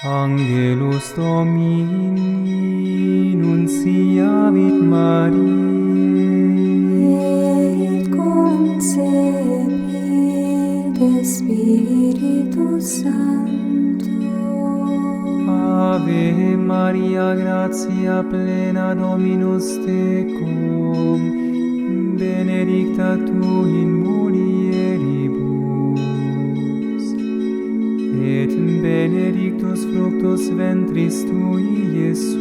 Angelus Domini nunciavit Mariae, et concepit de Spiritus Sancto. Ave Maria, gratia plena Dominus tecum, benedicta tu in mulieribus, et benedictus fructus ventris tui, Iesus.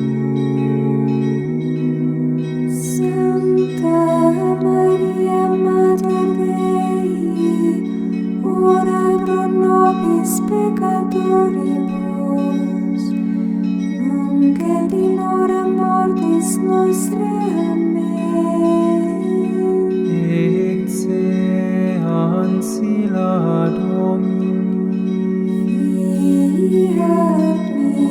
Sancta Maria, Mater Dei, ora pro nobis peccatoribus, nunc et in hora mortis nostrae. Amen. Ecce ancilla Domini. Fiat mi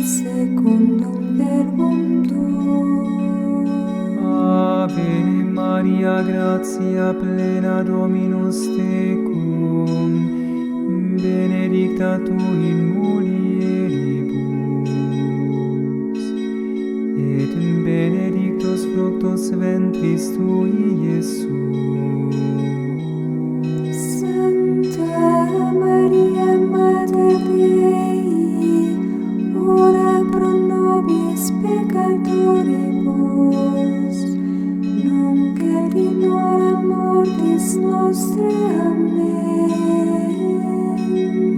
secundum verbum tuum. Ave Maria, gratia plena Dominus tecum, benedicta tu in mulieribus, et benedictus fructus ventris tui, Iesus. Sancta Maria, Mater Dei, ora pro nobis peccatoribus, nunc et in hora mortis nostrae. Amen.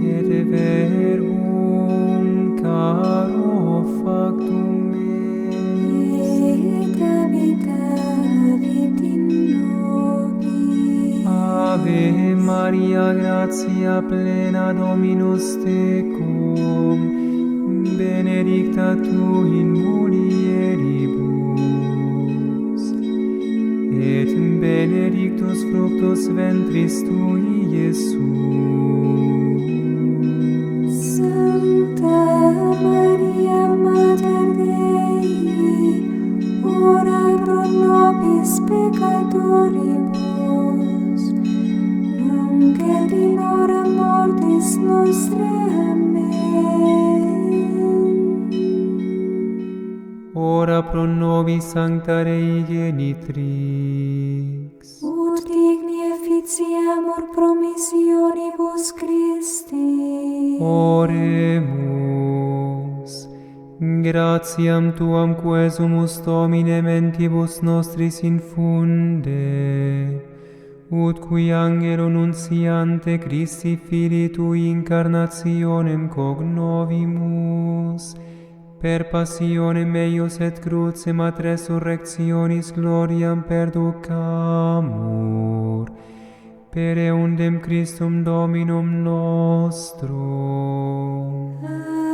Et verbum caro factum Et habitavit in nobis. Ave Maria, gratia plena Dominus tecum, benedicta tu in mulieribus, et benedictus fructus ventris tui, Iesus. Sancta Maria, Mater Dei, ora pro nobis peccatoribus, nunc et in hora mortis nostrae. Amen. Ora pro nobis Sancta Dei Genitrix. Ut digni efficiamur promissionibus Christi. Oremus. Gratiam tuam quesumus Domine mentibus nostris infunde, ut qui angelo nunciante Christi Filii tui incarnationem cognovimus, per passionem eius et crucem ad resurrectionis gloriam perducamur, per eundem Christum Dominum nostrum. Amen.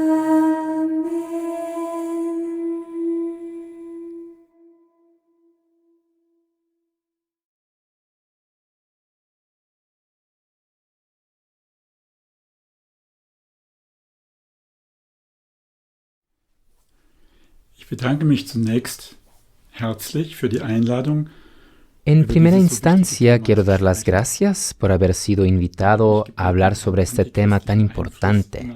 Ich bedanke mich zunächst herzlich für die Einladung. En primera instancia, quiero dar las gracias por haber sido invitado a hablar sobre este tema tan importante.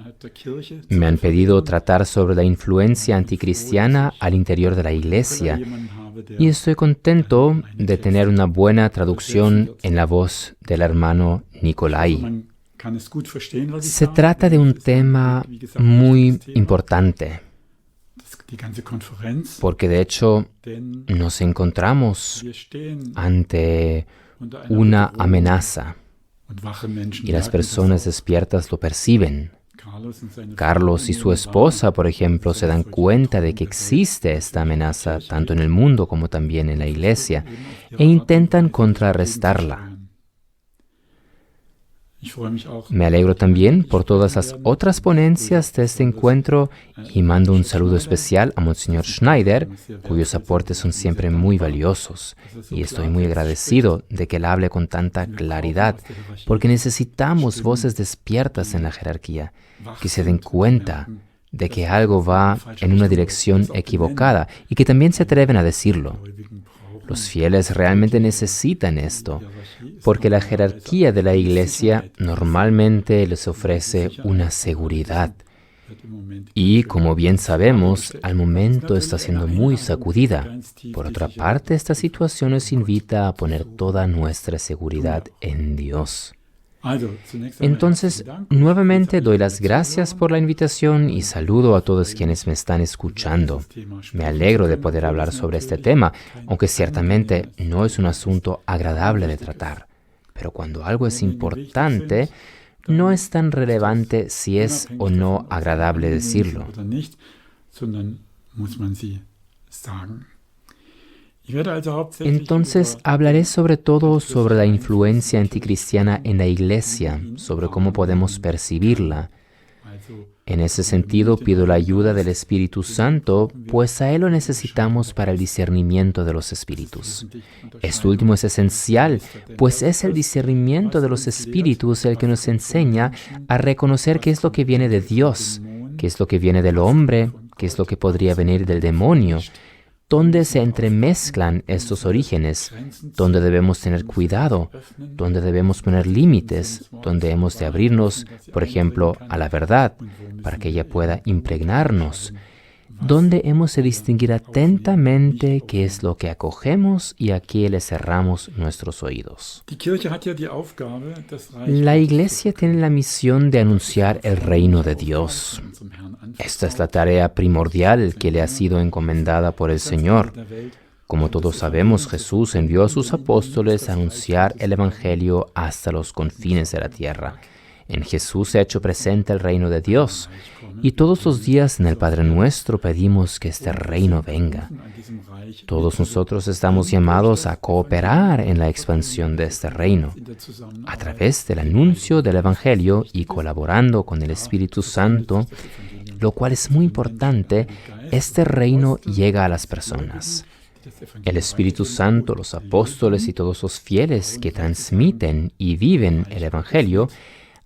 Me han pedido tratar sobre la influencia anticristiana al interior de la Iglesia y estoy contento de tener una buena traducción en la voz del hermano Nicolai. Se trata de un tema muy importante, porque de hecho nos encontramos ante una amenaza y las personas despiertas lo perciben. Carlos y su esposa, por ejemplo, se dan cuenta de que existe esta amenaza tanto en el mundo como también en la Iglesia e intentan contrarrestarla. Me alegro también por todas las otras ponencias de este encuentro y mando un saludo especial a Monseñor Schneider, cuyos aportes son siempre muy valiosos. Y estoy muy agradecido de que él hable con tanta claridad, porque necesitamos voces despiertas en la jerarquía, que se den cuenta de que algo va en una dirección equivocada y que también se atreven a decirlo. Los fieles realmente necesitan esto, porque la jerarquía de la Iglesia normalmente les ofrece una seguridad. Y, como bien sabemos, al momento está siendo muy sacudida. Por otra parte, esta situación nos invita a poner toda nuestra seguridad en Dios. Entonces, nuevamente doy las gracias por la invitación y saludo a todos quienes me están escuchando. Me alegro de poder hablar sobre este tema, aunque ciertamente no es un asunto agradable de tratar. Pero cuando algo es importante, no es tan relevante si es o no agradable decirlo. Entonces hablaré sobre todo sobre la influencia anticristiana en la Iglesia, sobre cómo podemos percibirla. En ese sentido pido la ayuda del Espíritu Santo, pues a Él lo necesitamos para el discernimiento de los espíritus. Esto último es esencial, pues es el discernimiento de los espíritus el que nos enseña a reconocer qué es lo que viene de Dios, qué es lo que viene del hombre, qué es lo que podría venir del demonio, dónde se entremezclan estos orígenes, dónde debemos tener cuidado, dónde debemos poner límites, dónde hemos de abrirnos, por ejemplo, a la verdad, para que ella pueda impregnarnos, dónde hemos de distinguir atentamente qué es lo que acogemos y a qué le cerramos nuestros oídos. La Iglesia tiene la misión de anunciar el reino de Dios. Esta es la tarea primordial que le ha sido encomendada por el Señor. Como todos sabemos, Jesús envió a sus apóstoles a anunciar el Evangelio hasta los confines de la tierra. En Jesús se ha hecho presente el reino de Dios, y todos los días en el Padre Nuestro pedimos que este reino venga. Todos nosotros estamos llamados a cooperar en la expansión de este reino, a través del anuncio del Evangelio y colaborando con el Espíritu Santo, lo cual es muy importante. Este reino llega a las personas. El Espíritu Santo, los apóstoles y todos los fieles que transmiten y viven el Evangelio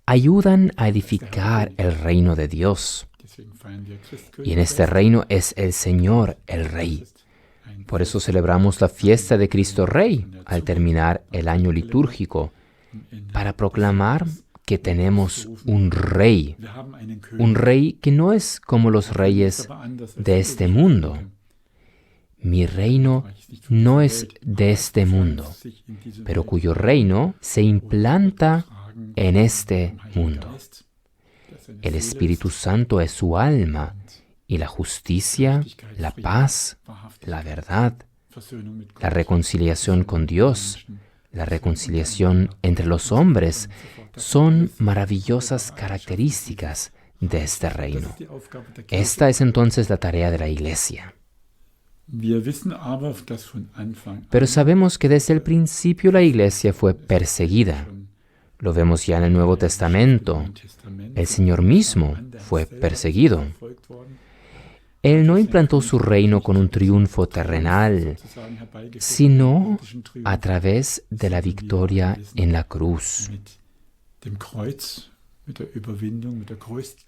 ayudan a edificar el reino de Dios. Y en este reino es el Señor el Rey. Por eso celebramos la fiesta de Cristo Rey al terminar el año litúrgico, para proclamar que tenemos un rey que no es como los reyes de este mundo. Mi reino no es de este mundo, pero cuyo reino se implanta en este mundo. El Espíritu Santo es su alma, y la justicia, la paz, la verdad, la reconciliación con Dios, la reconciliación entre los hombres, son maravillosas características de este reino. Esta es entonces la tarea de la Iglesia. Pero sabemos que desde el principio la Iglesia fue perseguida. Lo vemos ya en el Nuevo Testamento. El Señor mismo fue perseguido. Él no implantó su reino con un triunfo terrenal, sino a través de la victoria en la cruz.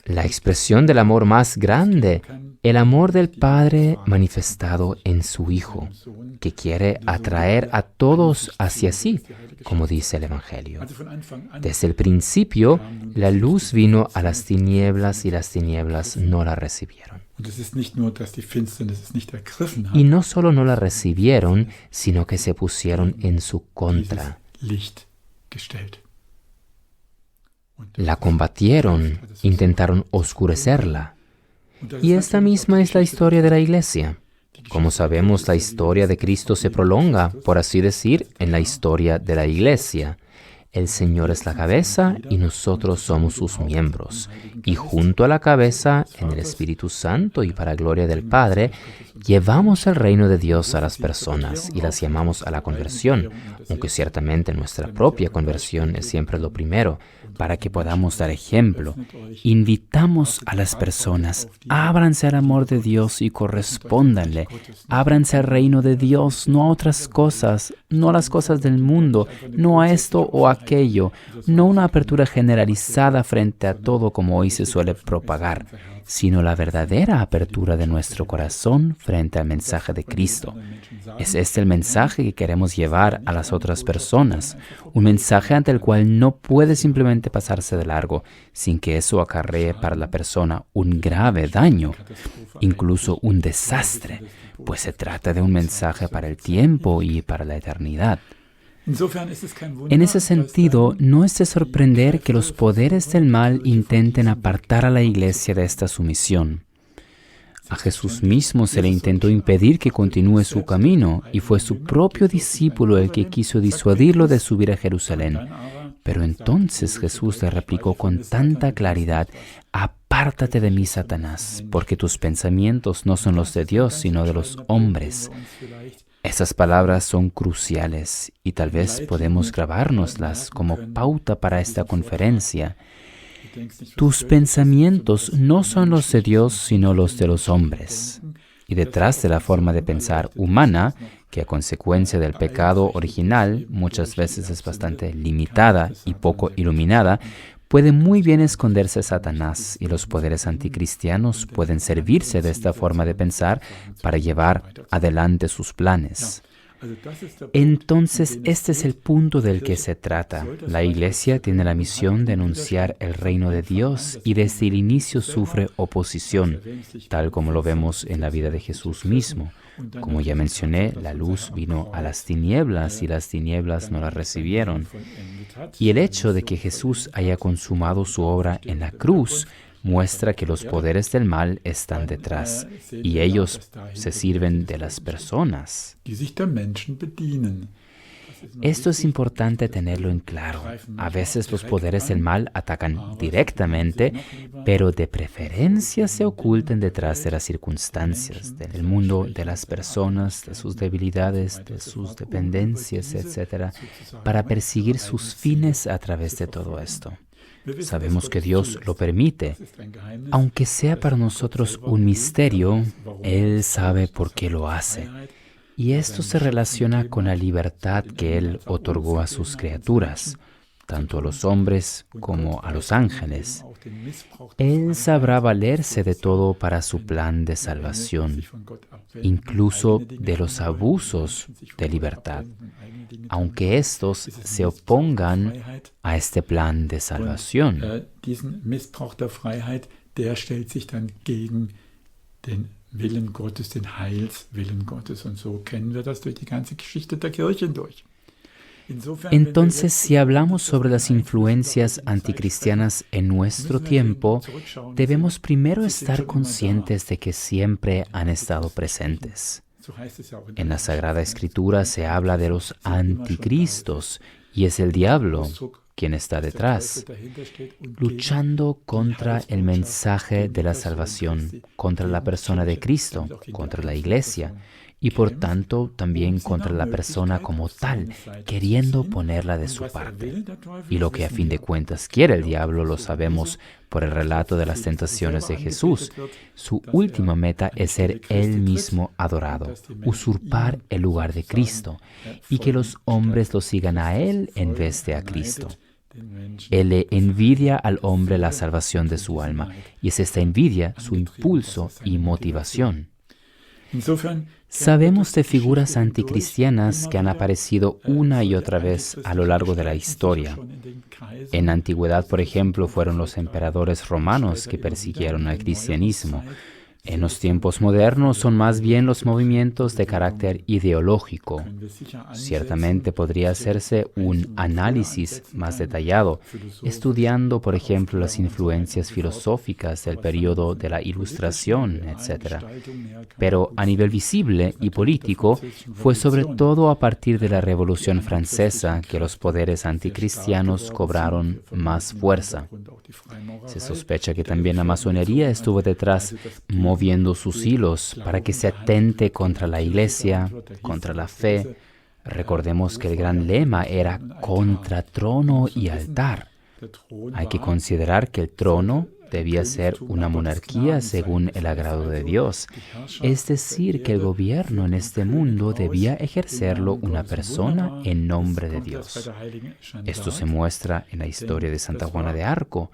La expresión del amor más grande, el amor del Padre manifestado en su Hijo, que quiere atraer a todos hacia sí, como dice el Evangelio. Desde el principio, la luz vino a las tinieblas y las tinieblas no la recibieron. Y no solo no la recibieron, sino que se pusieron en su contra. La combatieron, intentaron oscurecerla. Y esta misma es la historia de la Iglesia. Como sabemos, la historia de Cristo se prolonga, por así decir, en la historia de la Iglesia. El Señor es la cabeza y nosotros somos sus miembros. Y junto a la cabeza, en el Espíritu Santo y para gloria del Padre, llevamos el reino de Dios a las personas y las llamamos a la conversión, aunque ciertamente nuestra propia conversión es siempre lo primero, para que podamos dar ejemplo. Invitamos a las personas, ábranse al amor de Dios y correspóndanle. Ábranse al reino de Dios, no a otras cosas, no a las cosas del mundo, no a esto o a aquello, no una apertura generalizada frente a todo como hoy se suele propagar, sino la verdadera apertura de nuestro corazón frente al mensaje de Cristo. Es este el mensaje que queremos llevar a las otras personas, un mensaje ante el cual no puede simplemente pasarse de largo, sin que eso acarree para la persona un grave daño, incluso un desastre, pues se trata de un mensaje para el tiempo y para la eternidad. En ese sentido, no es de sorprender que los poderes del mal intenten apartar a la Iglesia de esta sumisión. A Jesús mismo se le intentó impedir que continúe su camino, y fue su propio discípulo el que quiso disuadirlo de subir a Jerusalén. Pero entonces Jesús le replicó con tanta claridad: «Apártate de mí, Satanás, porque tus pensamientos no son los de Dios, sino de los hombres». Esas palabras son cruciales y tal vez podemos grabárnoslas como pauta para esta conferencia. Tus pensamientos no son los de Dios, sino los de los hombres. Y detrás de la forma de pensar humana, que a consecuencia del pecado original muchas veces es bastante limitada y poco iluminada, puede muy bien esconderse Satanás, y los poderes anticristianos pueden servirse de esta forma de pensar para llevar adelante sus planes. Entonces, este es el punto del que se trata. La Iglesia tiene la misión de anunciar el reino de Dios y desde el inicio sufre oposición, tal como lo vemos en la vida de Jesús mismo. Como ya mencioné, la luz vino a las tinieblas y las tinieblas no la recibieron. Y el hecho de que Jesús haya consumado su obra en la cruz muestra que los poderes del mal están detrás y ellos se sirven de las personas. Esto es importante tenerlo en claro. A veces los poderes del mal atacan directamente, pero de preferencia se ocultan detrás de las circunstancias, del mundo de las personas, de sus debilidades, de sus dependencias, etc., para perseguir sus fines a través de todo esto. Sabemos que Dios lo permite. Aunque sea para nosotros un misterio, Él sabe por qué lo hace. Y esto se relaciona con la libertad que Él otorgó a sus criaturas, tanto a los hombres como a los ángeles. Él sabrá valerse de todo para su plan de salvación, incluso de los abusos de libertad, aunque estos se opongan a este plan de salvación. Willen Gottes, den Heilswillen Gottes. Und so kennen wir das durch die ganze Geschichte der Kirche durch. Entonces, si hablamos sobre las influencias anticristianas en nuestro tiempo, debemos primero estar conscientes de que siempre han estado presentes. En la Sagrada Escritura se habla de los anticristos, y es el diablo quien está detrás, luchando contra el mensaje de la salvación, contra la persona de Cristo, contra la Iglesia, y por tanto también contra la persona como tal, queriendo ponerla de su parte. Y lo que a fin de cuentas quiere el diablo lo sabemos por el relato de las tentaciones de Jesús. Su última meta es ser Él mismo adorado, usurpar el lugar de Cristo, y que los hombres lo sigan a Él en vez de a Cristo. Él le envidia al hombre la salvación de su alma, y es esta envidia su impulso y motivación. Sabemos de figuras anticristianas que han aparecido una y otra vez a lo largo de la historia. En la antigüedad, por ejemplo, fueron los emperadores romanos que persiguieron al cristianismo. En los tiempos modernos son más bien los movimientos de carácter ideológico. Ciertamente podría hacerse un análisis más detallado, estudiando, por ejemplo, las influencias filosóficas del periodo de la Ilustración, etc. Pero a nivel visible y político, fue sobre todo a partir de la Revolución Francesa que los poderes anticristianos cobraron más fuerza. Se sospecha que también la masonería estuvo detrás, moviendo sus hilos para que se atente contra la Iglesia, contra la fe. Recordemos que el gran lema era contra trono y altar. Hay que considerar que el trono debía ser una monarquía según el agrado de Dios, es decir, que el gobierno en este mundo debía ejercerlo una persona en nombre de Dios. Esto se muestra en la historia de Santa Juana de Arco.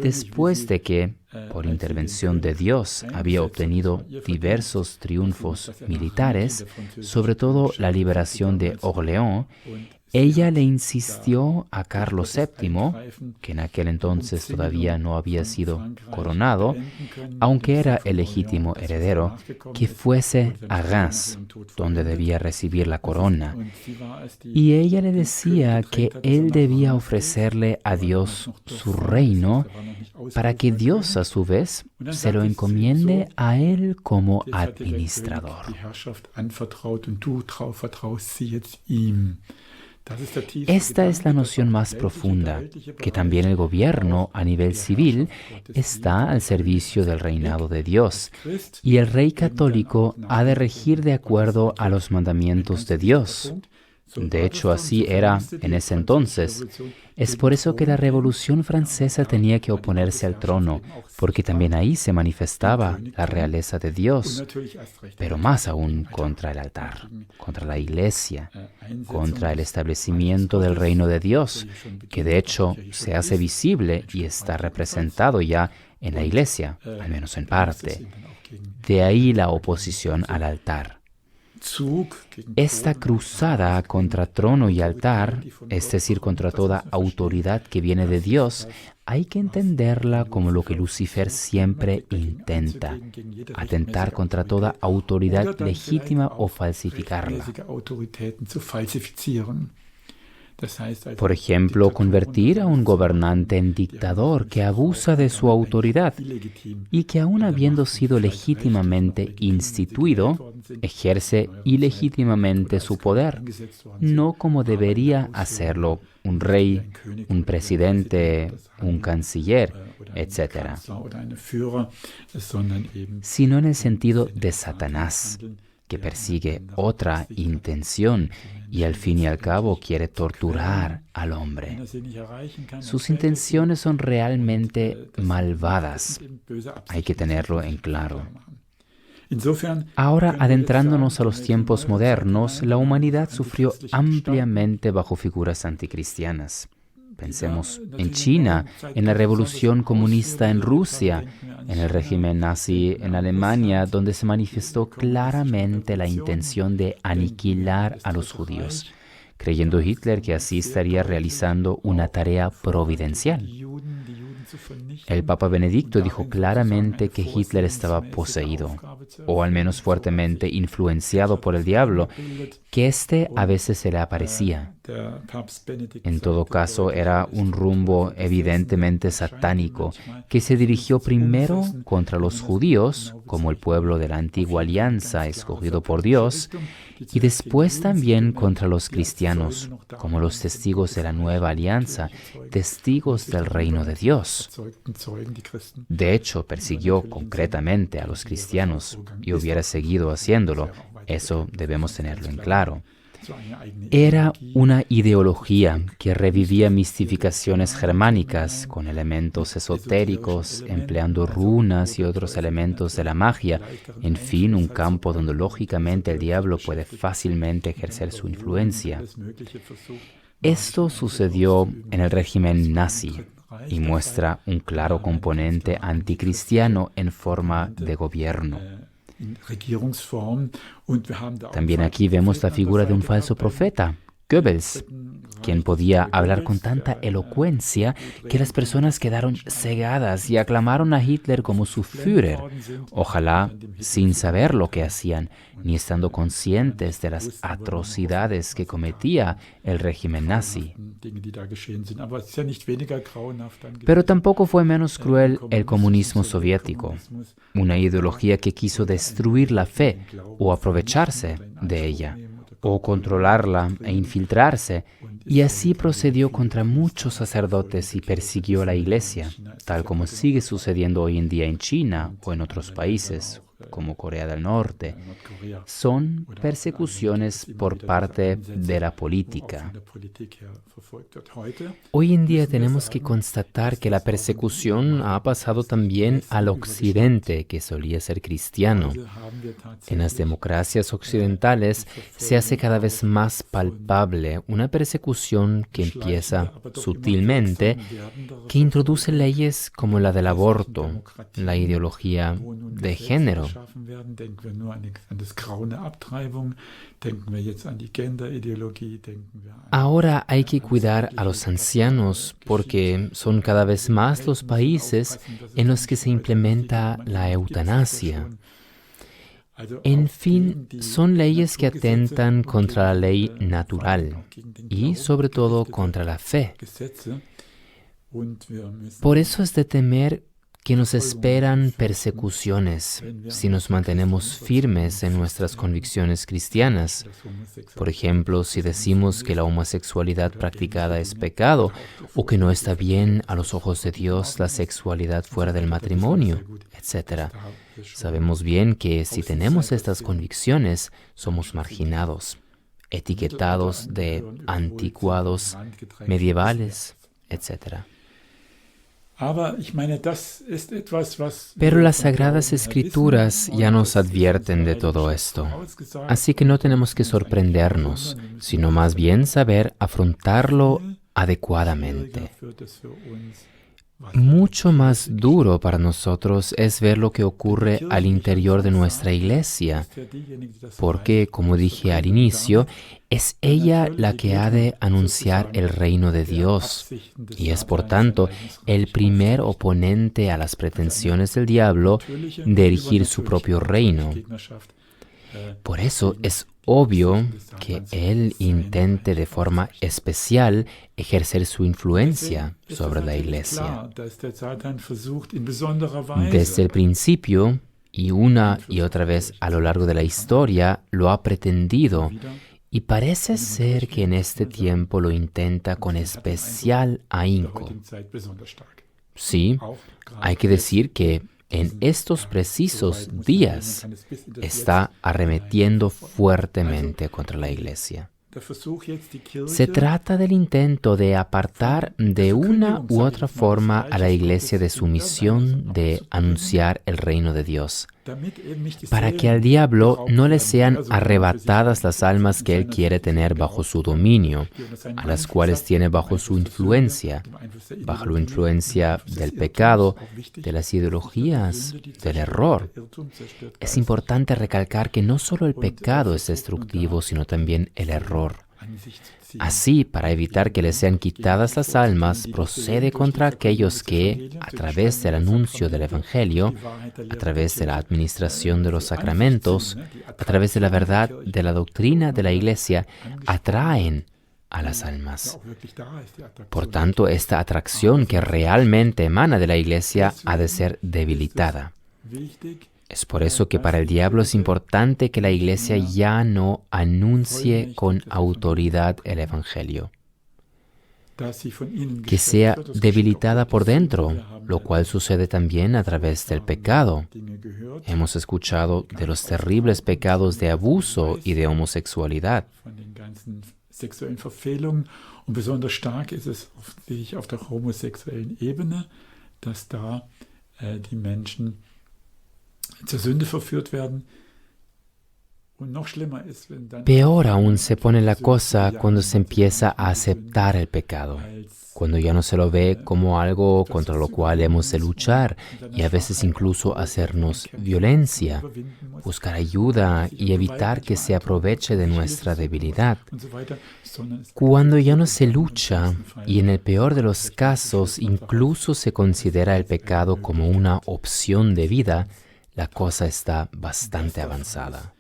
Después de que, por intervención de Dios, había obtenido diversos triunfos militares, sobre todo la liberación de Orleans, ella le insistió a Carlos VII, que en aquel entonces todavía no había sido coronado, aunque era el legítimo heredero, que fuese a Reims, donde debía recibir la corona. Y ella le decía que él debía ofrecerle a Dios su reino para que Dios, a su vez, se lo encomiende a él como administrador. Esta es la noción más profunda, que también el gobierno a nivel civil está al servicio del reinado de Dios, y el rey católico ha de regir de acuerdo a los mandamientos de Dios. De hecho, así era en ese entonces. Es por eso que la Revolución Francesa tenía que oponerse al trono, porque también ahí se manifestaba la realeza de Dios, pero más aún contra el altar, contra la Iglesia, contra el establecimiento del reino de Dios, que de hecho se hace visible y está representado ya en la Iglesia, al menos en parte. De ahí la oposición al altar. Esta cruzada contra trono y altar, es decir, contra toda autoridad que viene de Dios, hay que entenderla como lo que Lucifer siempre intenta, atentar contra toda autoridad legítima o falsificarla. Por ejemplo, convertir a un gobernante en dictador que abusa de su autoridad y que aun habiendo sido legítimamente instituido, ejerce ilegítimamente su poder, no como debería hacerlo un rey, un presidente, un canciller, etc., sino en el sentido de Satanás, que persigue otra intención y al fin y al cabo quiere torturar al hombre. Sus intenciones son realmente malvadas. Hay que tenerlo en claro. Ahora, adentrándonos a los tiempos modernos, la humanidad sufrió ampliamente bajo figuras anticristianas. Pensemos en China, en la revolución comunista en Rusia, en el régimen nazi en Alemania, donde se manifestó claramente la intención de aniquilar a los judíos, creyendo Hitler que así estaría realizando una tarea providencial. El Papa Benedicto dijo claramente que Hitler estaba poseído, o al menos fuertemente influenciado por el diablo, que éste a veces se le aparecía. En todo caso, era un rumbo evidentemente satánico, que se dirigió primero contra los judíos, como el pueblo de la antigua alianza escogido por Dios, y después también contra los cristianos, como los testigos de la nueva alianza, testigos del reino de Dios. De hecho, persiguió concretamente a los cristianos y hubiera seguido haciéndolo. Eso debemos tenerlo en claro. Era una ideología que revivía mistificaciones germánicas con elementos esotéricos, empleando runas y otros elementos de la magia, en fin, un campo donde lógicamente el diablo puede fácilmente ejercer su influencia. Esto sucedió en el régimen nazi y muestra un claro componente anticristiano en forma de gobierno. También aquí vemos la figura de un falso profeta, Goebbels, quien podía hablar con tanta elocuencia que las personas quedaron cegadas y aclamaron a Hitler como su Führer, ojalá sin saber lo que hacían, ni estando conscientes de las atrocidades que cometía el régimen nazi. Pero tampoco fue menos cruel el comunismo soviético, una ideología que quiso destruir la fe o aprovecharse de ella, o controlarla e infiltrarse, y así procedió contra muchos sacerdotes y persiguió a la Iglesia, tal como sigue sucediendo hoy en día en China o en otros países, como Corea del Norte, son persecuciones por parte de la política. Hoy en día tenemos que constatar que la persecución ha pasado también al occidente, que solía ser cristiano. En las democracias occidentales se hace cada vez más palpable una persecución que empieza sutilmente, que introduce leyes como la del aborto, la ideología de género. Ahora hay que cuidar a los ancianos porque son cada vez más los países en los que se implementa la eutanasia. En fin, son leyes que atentan contra la ley natural y sobre todo contra la fe. Por eso es de temer que nos esperan persecuciones si nos mantenemos firmes en nuestras convicciones cristianas. Por ejemplo, si decimos que la homosexualidad practicada es pecado o que no está bien a los ojos de Dios la sexualidad fuera del matrimonio, etc. Sabemos bien que si tenemos estas convicciones, somos marginados, etiquetados de anticuados, medievales, etc. Pero las Sagradas Escrituras ya nos advierten de todo esto, así que no tenemos que sorprendernos, sino más bien saber afrontarlo adecuadamente. Mucho más duro para nosotros es ver lo que ocurre al interior de nuestra iglesia, porque, como dije al inicio, es ella la que ha de anunciar el reino de Dios, y es por tanto el primer oponente a las pretensiones del diablo de erigir su propio reino. Por eso es obvio que él intente de forma especial ejercer su influencia sobre la iglesia. Desde el principio, y una y otra vez a lo largo de la historia, lo ha pretendido, y parece ser que en este tiempo lo intenta con especial ahínco. Sí, hay que decir que en estos precisos días está arremetiendo fuertemente contra la iglesia. Se trata del intento de apartar de una u otra forma a la iglesia de su misión de anunciar el reino de Dios, para que al diablo no le sean arrebatadas las almas que él quiere tener bajo su dominio, a las cuales tiene bajo su influencia, bajo la influencia del pecado, de las ideologías, del error. Es importante recalcar que no solo el pecado es destructivo, sino también el error. Así, para evitar que le sean quitadas las almas, procede contra aquellos que, a través del anuncio del Evangelio, a través de la administración de los sacramentos, a través de la verdad de la doctrina de la Iglesia, atraen a las almas. Por tanto, esta atracción que realmente emana de la Iglesia ha de ser debilitada. Es por eso que para el diablo es importante que la Iglesia ya no anuncie con autoridad el Evangelio, que sea debilitada por dentro, lo cual sucede también a través del pecado. Hemos escuchado de los terribles pecados de abuso y de homosexualidad. Sexuellen Verfehlungen und besonders stark ist es offensichtlich auf der homosexuellen Ebene, dass da die Menschen zur Sünde verführt werden. Peor aún se pone la cosa cuando se empieza a aceptar el pecado, cuando ya no se lo ve como algo contra lo cual hemos de luchar y a veces incluso hacernos violencia, buscar ayuda y evitar que se aproveche de nuestra debilidad. Cuando ya no se lucha y en el peor de los casos incluso se considera el pecado como una opción de vida, la cosa está bastante avanzada.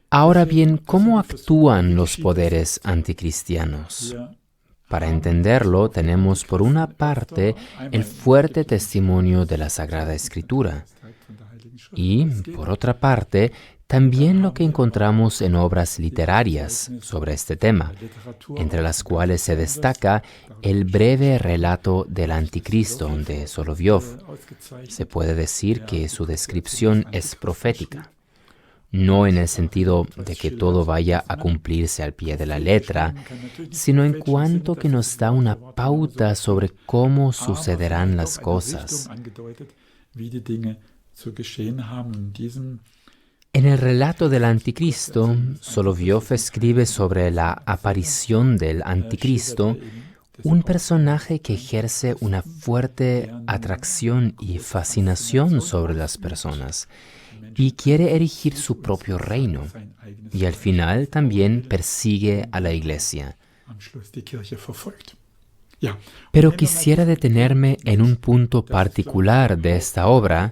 Ahora bien, ¿cómo actúan los poderes anticristianos? Para entenderlo, tenemos por una parte el fuerte testimonio de la Sagrada Escritura y, por otra parte, también lo que encontramos en obras literarias sobre este tema, entre las cuales se destaca el breve relato del Anticristo de Solovyov. Se puede decir que su descripción es profética. No en el sentido de que todo vaya a cumplirse al pie de la letra, sino en cuanto que nos da una pauta sobre cómo sucederán las cosas. En el relato del Anticristo, Solovyov escribe sobre la aparición del Anticristo, un personaje que ejerce una fuerte atracción y fascinación sobre las personas y quiere erigir su propio reino, y al final también persigue a la Iglesia. Pero quisiera detenerme en un punto particular de esta obra.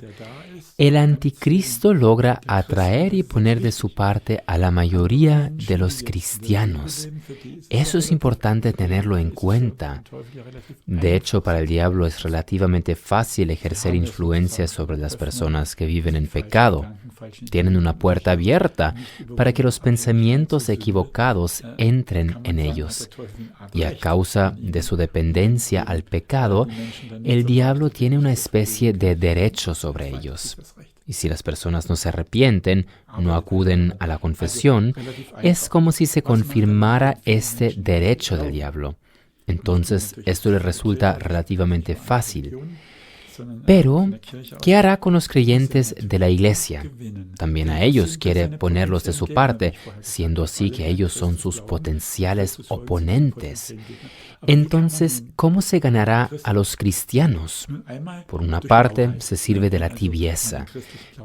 El Anticristo logra atraer y poner de su parte a la mayoría de los cristianos. Eso es importante tenerlo en cuenta. De hecho, para el diablo es relativamente fácil ejercer influencia sobre las personas que viven en pecado. Tienen una puerta abierta para que los pensamientos equivocados entren en ellos. Y a causa de su dependencia al pecado, el diablo tiene una especie de derecho sobre ellos. Y si las personas no se arrepienten, no acuden a la confesión, es como si se confirmara este derecho del diablo. Entonces, esto le resulta relativamente fácil. Pero, ¿qué hará con los creyentes de la Iglesia? También a ellos quiere ponerlos de su parte, siendo así que ellos son sus potenciales oponentes. Entonces, ¿cómo se ganará a los cristianos? Por una parte, se sirve de la tibieza.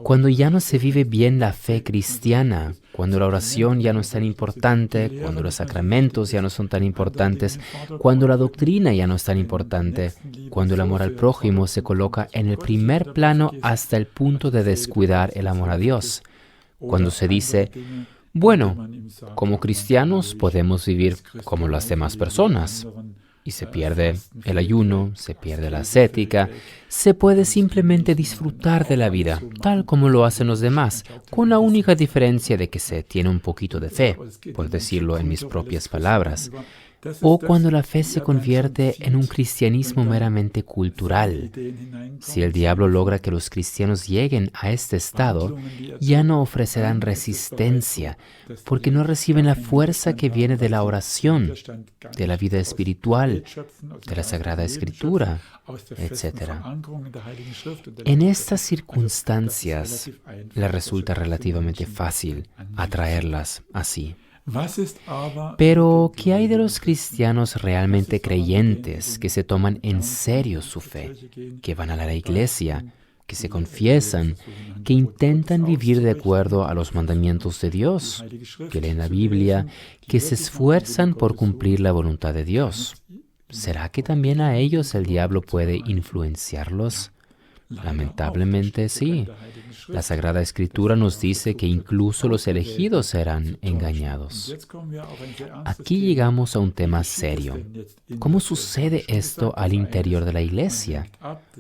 Cuando ya no se vive bien la fe cristiana, cuando la oración ya no es tan importante, cuando los sacramentos ya no son tan importantes, cuando la doctrina ya no es tan importante, cuando el amor al prójimo se coloca en el primer plano hasta el punto de descuidar el amor a Dios. Cuando se dice, bueno, como cristianos podemos vivir como las demás personas. Y se pierde el ayuno, se pierde la ascética, se puede simplemente disfrutar de la vida, tal como lo hacen los demás, con la única diferencia de que se tiene un poquito de fe, por decirlo en mis propias palabras. O cuando la fe se convierte en un cristianismo meramente cultural. Si el diablo logra que los cristianos lleguen a este estado, ya no ofrecerán resistencia, porque no reciben la fuerza que viene de la oración, de la vida espiritual, de la Sagrada Escritura, etc. En estas circunstancias, les resulta relativamente fácil atraerlas así. Pero, ¿qué hay de los cristianos realmente creyentes que se toman en serio su fe, que van a la iglesia, que se confiesan, que intentan vivir de acuerdo a los mandamientos de Dios, que leen la Biblia, que se esfuerzan por cumplir la voluntad de Dios? ¿Será que también a ellos el diablo puede influenciarlos? Lamentablemente sí. La Sagrada Escritura nos dice que incluso los elegidos serán engañados. Aquí llegamos a un tema serio. ¿Cómo sucede esto al interior de la Iglesia?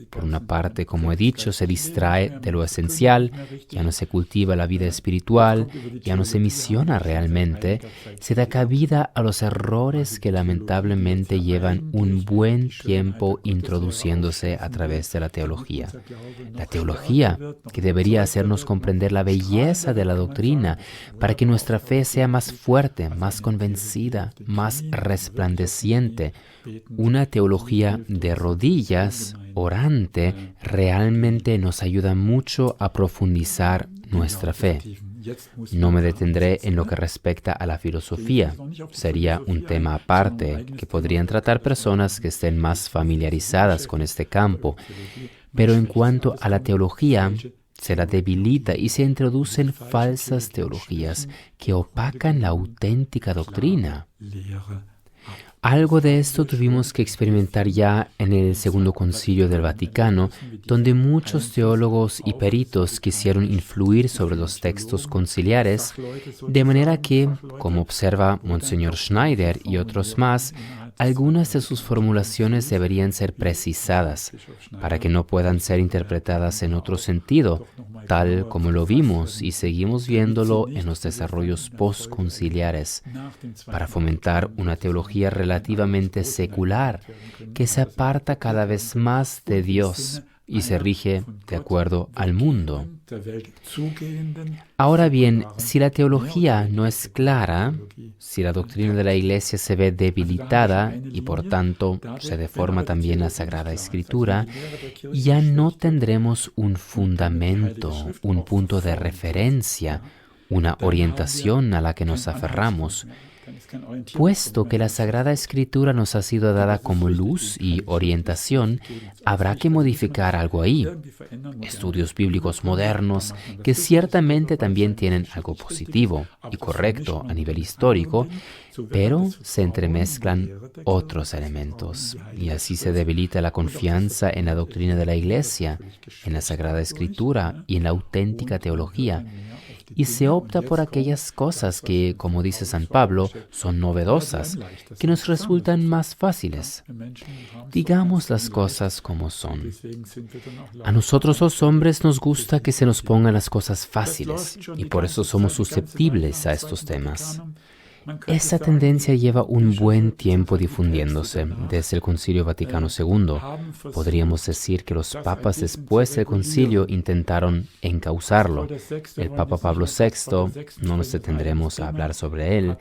Por una parte, como he dicho, se distrae de lo esencial, ya no se cultiva la vida espiritual, ya no se misiona realmente, se da cabida a los errores que lamentablemente llevan un buen tiempo introduciéndose a través de la teología. La teología que debería hacernos comprender la belleza de la doctrina para que nuestra fe sea más fuerte, más convencida, más resplandeciente. Una teología de rodillas, orante, realmente nos ayuda mucho a profundizar nuestra fe. No me detendré en lo que respecta a la filosofía. Sería un tema aparte que podrían tratar personas que estén más familiarizadas con este campo. Pero en cuanto a la teología, se la debilita y se introducen falsas teologías que opacan la auténtica doctrina. Algo de esto tuvimos que experimentar ya en el Segundo Concilio del Vaticano, donde muchos teólogos y peritos quisieron influir sobre los textos conciliares, de manera que, como observa Monseñor Schneider y otros más, algunas de sus formulaciones deberían ser precisadas para que no puedan ser interpretadas en otro sentido, tal como lo vimos y seguimos viéndolo en los desarrollos postconciliares, para fomentar una teología relativamente secular que se aparta cada vez más de Dios y se rige de acuerdo al mundo. Ahora bien, si la teología no es clara, si la doctrina de la Iglesia se ve debilitada y por tanto se deforma también la Sagrada Escritura, ya no tendremos un fundamento, un punto de referencia, una orientación a la que nos aferramos. Puesto que la Sagrada Escritura nos ha sido dada como luz y orientación, habrá que modificar algo ahí. Estudios bíblicos modernos que ciertamente también tienen algo positivo y correcto a nivel histórico, pero se entremezclan otros elementos y así se debilita la confianza en la doctrina de la Iglesia, en la Sagrada Escritura y en la auténtica teología. Y se opta por aquellas cosas que, como dice San Pablo, son novedosas, que nos resultan más fáciles. Digamos las cosas como son. A nosotros los hombres nos gusta que se nos pongan las cosas fáciles, y por eso somos susceptibles a estos temas. Esa tendencia lleva un buen tiempo difundiéndose desde el Concilio Vaticano II. Podríamos decir que los papas después del concilio intentaron encauzarlo. El Papa Pablo VI, no nos detendremos a hablar sobre él,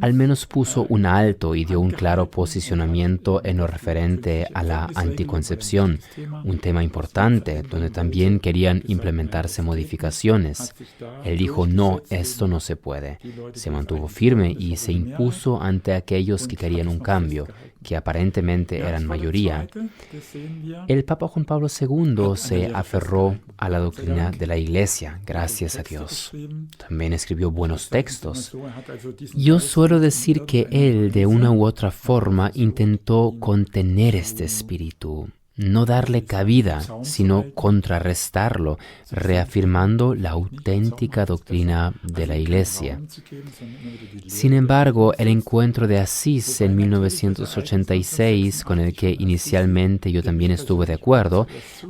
al menos puso un alto y dio un claro posicionamiento en lo referente a la anticoncepción, un tema importante donde también querían implementarse modificaciones. Él dijo, no, esto no se puede. Se mantuvo firme y se impuso ante aquellos que querían un cambio, que aparentemente eran mayoría. El Papa Juan Pablo II se aferró a la doctrina de la Iglesia, gracias a Dios. También escribió buenos textos. Yo suelo decir que él, de una u otra forma, intentó contener este espíritu. No darle cabida, sino contrarrestarlo, reafirmando la auténtica doctrina de la Iglesia. Sin embargo, el encuentro de Asís en 1986, con el que inicialmente yo también estuve de acuerdo,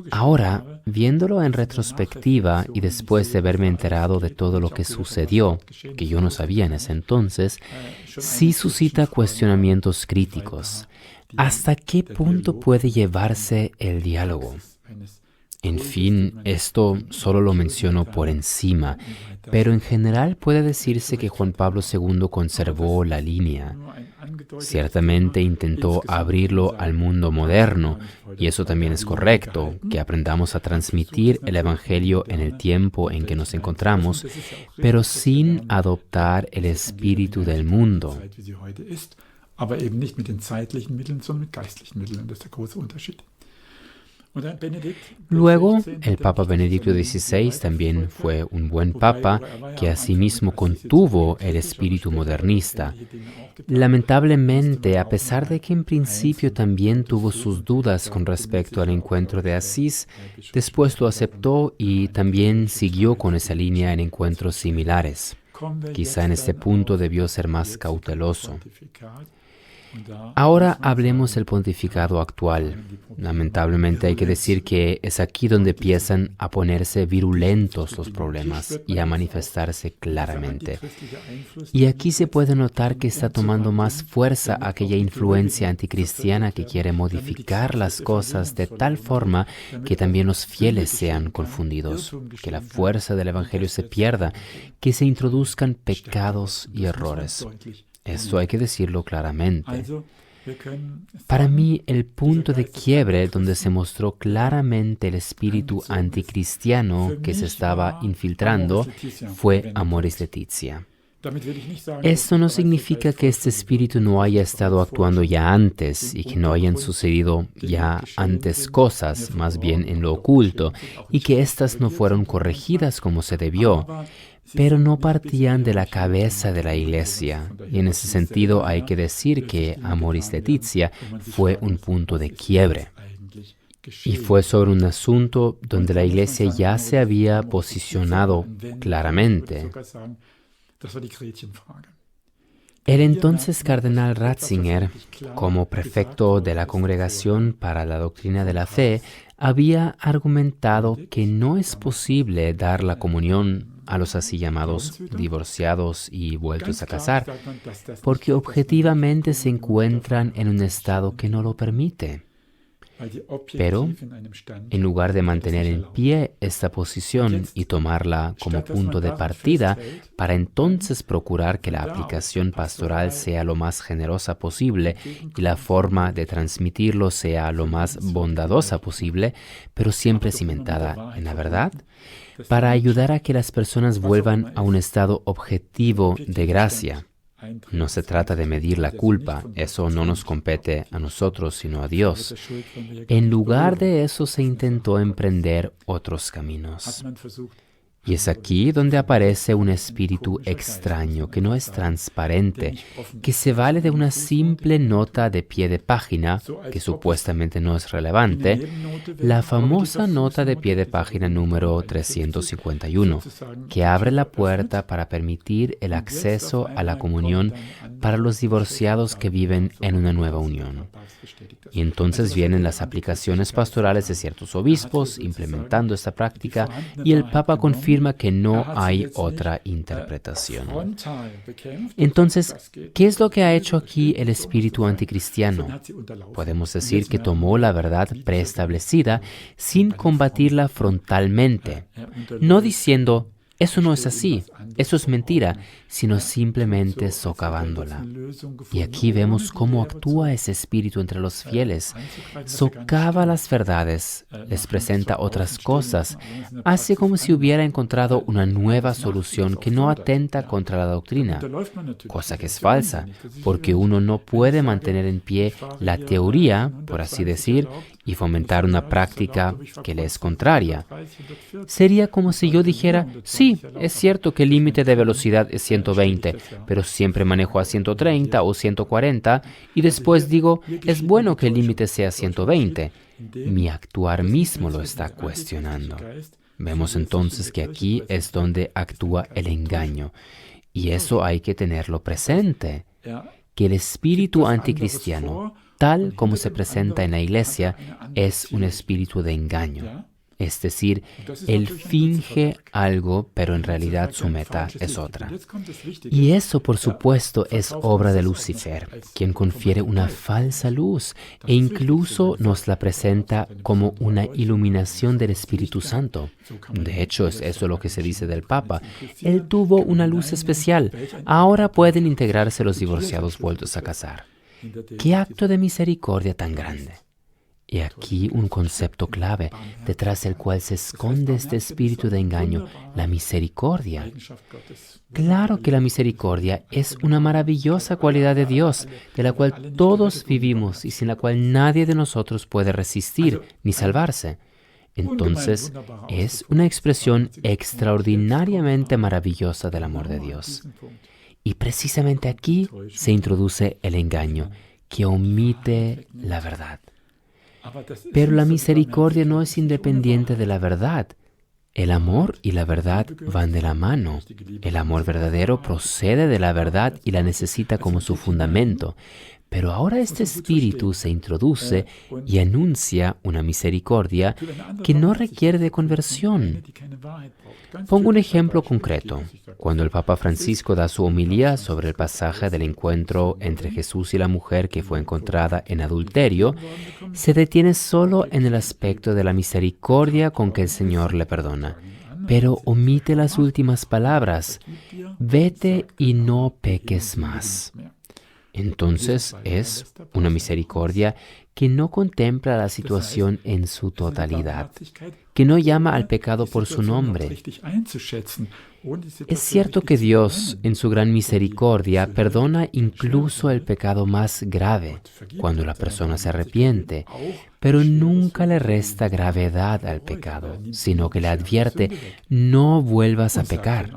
ahora, viéndolo en retrospectiva y después de haberme enterado de todo lo que sucedió, que yo no sabía en ese entonces, sí suscita cuestionamientos críticos. ¿Hasta qué punto puede llevarse el diálogo? En fin, esto solo lo menciono por encima, pero en general puede decirse que Juan Pablo II conservó la línea. Ciertamente intentó abrirlo al mundo moderno, y eso también es correcto, que aprendamos a transmitir el Evangelio en el tiempo en que nos encontramos, pero sin adoptar el espíritu del mundo. Aber eben nicht mit den zeitlichen Mitteln, sondern mit geistlichen Mitteln. Das ist der große Unterschied. Luego, el Papa Benedicto XVI también fue un buen papa que asimismo contuvo el espíritu modernista. Lamentablemente, a pesar de que en principio también tuvo sus dudas con respecto al encuentro de Asís, después lo aceptó y también siguió con esa línea en encuentros similares. Quizá en este punto debió ser más cauteloso. Ahora hablemos del pontificado actual. Lamentablemente hay que decir que es aquí donde empiezan a ponerse virulentos los problemas y a manifestarse claramente. Y aquí se puede notar que está tomando más fuerza aquella influencia anticristiana que quiere modificar las cosas de tal forma que también los fieles sean confundidos, que la fuerza del Evangelio se pierda, que se introduzcan pecados y errores. Esto hay que decirlo claramente. Para mí, el punto de quiebre donde se mostró claramente el espíritu anticristiano que se estaba infiltrando fue Amoris Laetitia. Esto no significa que este espíritu no haya estado actuando ya antes y que no hayan sucedido ya antes cosas, más bien en lo oculto, y que éstas no fueron corregidas como se debió, pero no partían de la cabeza de la Iglesia. Y en ese sentido hay que decir que Amoris Laetitia fue un punto de quiebre. Y fue sobre un asunto donde la Iglesia ya se había posicionado claramente. El entonces cardenal Ratzinger, como prefecto de la Congregación para la Doctrina de la Fe, había argumentado que no es posible dar la comunión a los así llamados divorciados y vueltos a casar, porque objetivamente se encuentran en un estado que no lo permite. Pero, en lugar de mantener en pie esta posición y tomarla como punto de partida para entonces procurar que la aplicación pastoral sea lo más generosa posible y la forma de transmitirlo sea lo más bondadosa posible, pero siempre cimentada en la verdad, para ayudar a que las personas vuelvan a un estado objetivo de gracia. No se trata de medir la culpa, eso no nos compete a nosotros, sino a Dios. En lugar de eso se intentó emprender otros caminos. Y es aquí donde aparece un espíritu extraño, que no es transparente, que se vale de una simple nota de pie de página, que supuestamente no es relevante, la famosa nota de pie de página número 351, que abre la puerta para permitir el acceso a la comunión para los divorciados que viven en una nueva unión. Y entonces vienen las aplicaciones pastorales de ciertos obispos implementando esta práctica y el Papa confirma que no hay otra interpretación. Entonces, ¿qué es lo que ha hecho aquí el espíritu anticristiano? Podemos decir que tomó la verdad preestablecida sin combatirla frontalmente, no diciendo, eso no es así, eso es mentira, sino simplemente socavándola. Y aquí vemos cómo actúa ese espíritu entre los fieles. Socava las verdades, les presenta otras cosas, hace como si hubiera encontrado una nueva solución que no atenta contra la doctrina, cosa que es falsa, porque uno no puede mantener en pie la teoría, por así decir, y fomentar una práctica que le es contraria. Sería como si yo dijera, sí, es cierto que el límite de velocidad es 120, pero siempre manejo a 130 o 140 y después digo, es bueno que el límite sea 120. Mi actuar mismo lo está cuestionando. Vemos entonces que aquí es donde actúa el engaño y eso hay que tenerlo presente, que el espíritu anticristiano, tal como se presenta en la Iglesia, es un espíritu de engaño. Es decir, él finge algo, pero en realidad su meta es otra. Y eso, por supuesto, es obra de Lucifer, quien confiere una falsa luz e incluso nos la presenta como una iluminación del Espíritu Santo. De hecho, es eso lo que se dice del Papa. Él tuvo una luz especial. Ahora pueden integrarse los divorciados vueltos a casar. ¡Qué acto de misericordia tan grande! Y aquí un concepto clave, detrás del cual se esconde este espíritu de engaño, la misericordia. Claro que la misericordia es una maravillosa cualidad de Dios, de la cual todos vivimos y sin la cual nadie de nosotros puede resistir ni salvarse. Entonces, es una expresión extraordinariamente maravillosa del amor de Dios. Y precisamente aquí se introduce el engaño, que omite la verdad. Pero la misericordia no es independiente de la verdad. El amor y la verdad van de la mano. El amor verdadero procede de la verdad y la necesita como su fundamento. Pero ahora este espíritu se introduce y anuncia una misericordia que no requiere de conversión. Pongo un ejemplo concreto. Cuando el Papa Francisco da su homilía sobre el pasaje del encuentro entre Jesús y la mujer que fue encontrada en adulterio, se detiene solo en el aspecto de la misericordia con que el Señor le perdona, pero omite las últimas palabras: vete y no peques más. Entonces es una misericordia que no contempla la situación en su totalidad, que no llama al pecado por su nombre. Es cierto que Dios, en su gran misericordia, perdona incluso el pecado más grave cuando la persona se arrepiente, pero nunca le resta gravedad al pecado, sino que le advierte, no vuelvas a pecar.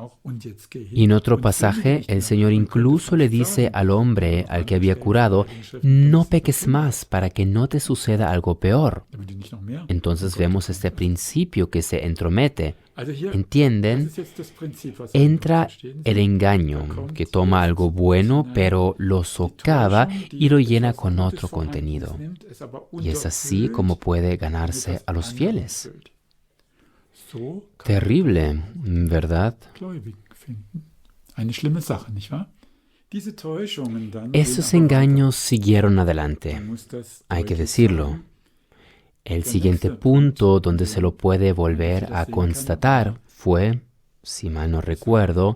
Y en otro pasaje, el Señor incluso le dice al hombre al que había curado, no peques más para que no te suceda algo peor. Entonces vemos este principio que se entromete. entienden, entra el engaño, que toma algo bueno, pero lo socava y lo llena con otro contenido. Y es así como puede ganarse a los fieles. Terrible, ¿verdad? Esos engaños siguieron adelante, hay que decirlo. El siguiente punto donde se lo puede volver a constatar fue, si mal no recuerdo,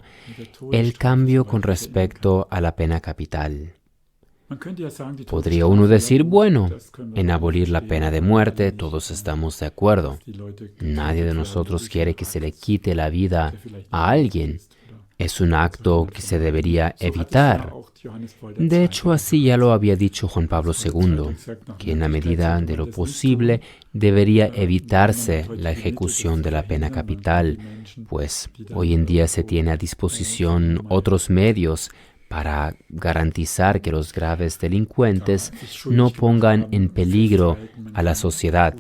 el cambio con respecto a la pena capital. Podría uno decir, bueno, en abolir la pena de muerte todos estamos de acuerdo. Nadie de nosotros quiere que se le quite la vida a alguien. Es un acto que se debería evitar. De hecho, así ya lo había dicho Juan Pablo II, que en la medida de lo posible debería evitarse la ejecución de la pena capital, pues hoy en día se tiene a disposición otros medios para garantizar que los graves delincuentes no pongan en peligro a la sociedad.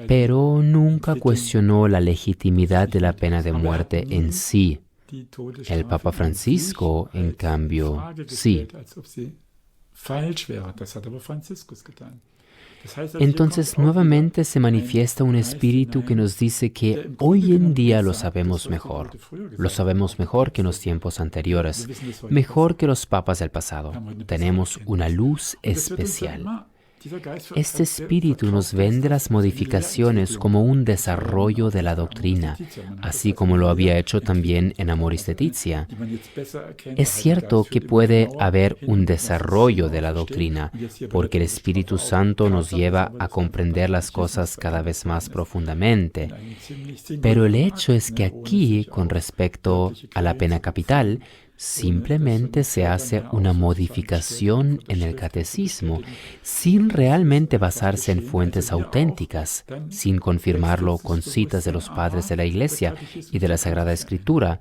Pero nunca cuestionó la legitimidad de la pena de muerte en sí. El Papa Francisco, en cambio, sí. Entonces, nuevamente se manifiesta un espíritu que nos dice que hoy en día lo sabemos mejor. Lo sabemos mejor que en los tiempos anteriores, mejor que los papas del pasado. Tenemos una luz especial. Este espíritu nos vende las modificaciones como un desarrollo de la doctrina, así como lo había hecho también en Amoris Laetitia. Es cierto que puede haber un desarrollo de la doctrina, porque el Espíritu Santo nos lleva a comprender las cosas cada vez más profundamente. Pero el hecho es que aquí, con respecto a la pena capital, simplemente se hace una modificación en el catecismo, sin realmente basarse en fuentes auténticas, sin confirmarlo con citas de los padres de la Iglesia y de la Sagrada Escritura.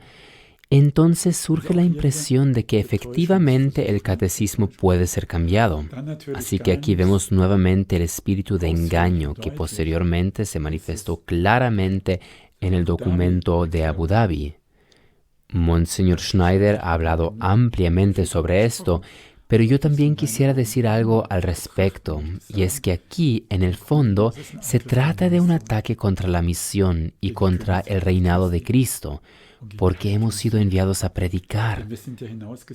Entonces surge la impresión de que efectivamente el catecismo puede ser cambiado. Así que aquí vemos nuevamente el espíritu de engaño que posteriormente se manifestó claramente en el documento de Abu Dhabi. Monseñor Schneider ha hablado ampliamente sobre esto, pero yo también quisiera decir algo al respecto, y es que aquí, en el fondo, se trata de un ataque contra la misión y contra el reinado de Cristo, porque hemos sido enviados a predicar.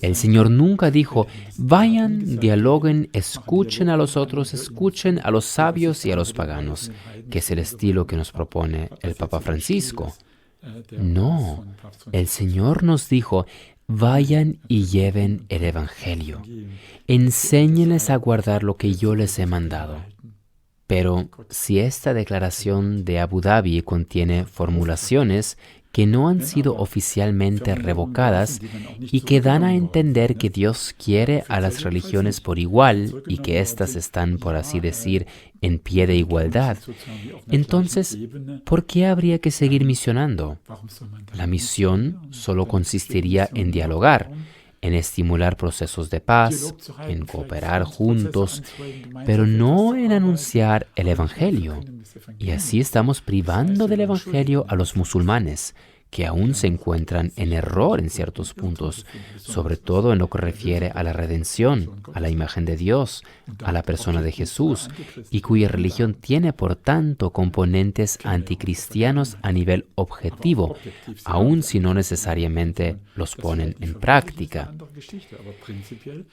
El Señor nunca dijo, vayan, dialoguen, escuchen a los otros, escuchen a los sabios y a los paganos, que es el estilo que nos propone el Papa Francisco. No, el Señor nos dijo, vayan y lleven el Evangelio, enséñenles a guardar lo que yo les he mandado. Pero si esta declaración de Abu Dhabi contiene formulaciones que no han sido oficialmente revocadas y que dan a entender que Dios quiere a las religiones por igual y que éstas están, por así decir, en pie de igualdad, entonces, ¿por qué habría que seguir misionando? La misión solo consistiría en dialogar, en estimular procesos de paz, en cooperar juntos, pero no en anunciar el Evangelio. Y así estamos privando del Evangelio a los musulmanes, que aún se encuentran en error en ciertos puntos, sobre todo en lo que refiere a la redención, a la imagen de Dios, a la persona de Jesús, y cuya religión tiene, por tanto, componentes anticristianos a nivel objetivo, aun si no necesariamente los ponen en práctica.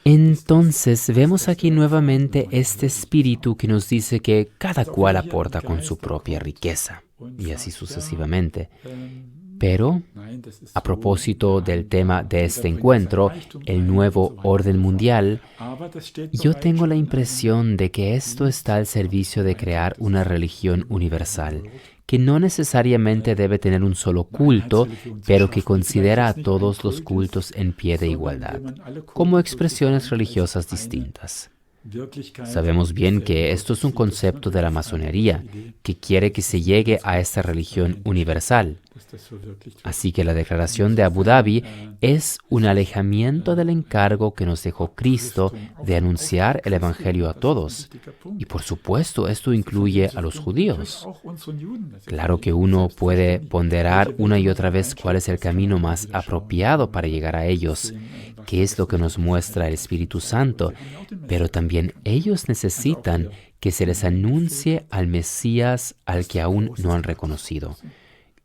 Entonces, vemos aquí nuevamente este espíritu que nos dice que cada cual aporta con su propia riqueza, y así sucesivamente. Pero, a propósito del tema de este encuentro, el nuevo orden mundial, yo tengo la impresión de que esto está al servicio de crear una religión universal, que no necesariamente debe tener un solo culto, pero que considera a todos los cultos en pie de igualdad, como expresiones religiosas distintas. Sabemos bien que esto es un concepto de la masonería, que quiere que se llegue a esta religión universal. Así que la declaración de Abu Dhabi es un alejamiento del encargo que nos dejó Cristo de anunciar el Evangelio a todos. Y por supuesto, esto incluye a los judíos. Claro que uno puede ponderar una y otra vez cuál es el camino más apropiado para llegar a ellos, qué es lo que nos muestra el Espíritu Santo, pero también ellos necesitan que se les anuncie al Mesías al que aún no han reconocido.